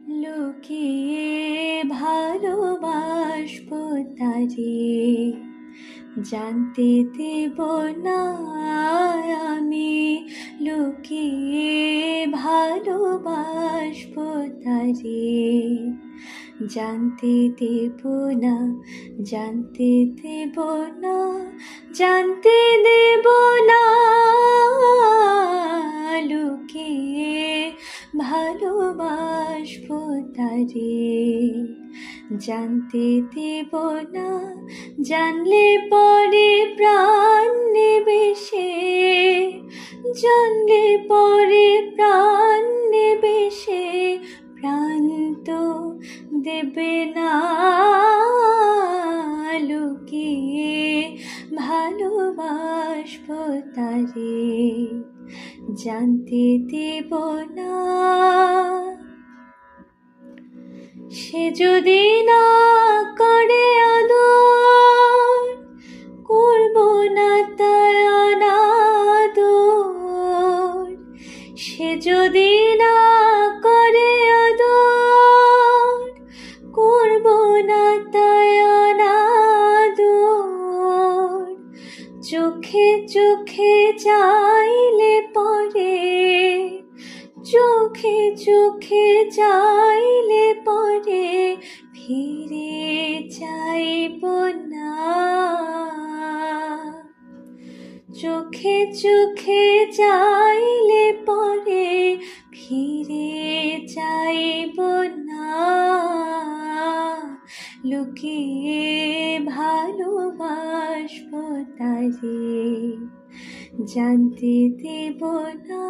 লুকিয়ে ভালোবাসবো তারে, জানতে দেব না আমি। লুকিয়ে ভালোবাসবো তারে, জানতে দেব না, জানতে দেব না, জানতে দেব না। লুকিয়ে ভালোবাসবো তারে, জানতে দেব না। জানলে পরে প্রাণ নেবে সে, জানলে পরে প্রাণ নেবে সে, প্রাণ তো দেবে না। লুকিয়ে ভালোবাসবো তারে, জানতে দেব না। সে যদি না করে আদর, করব না তার অনাদর। সে যদি না করে আদর, করব না তার অনাদর। চোখে চোখে চাইলে পরে, চোখে চোখে চাইলে পরে, ফিরে চাইব না। চোখে চোখে চাইলে পরে, ফিরে চাইব না। লুকিয়ে ভালোবাসবো তারে, জানতে দেব না।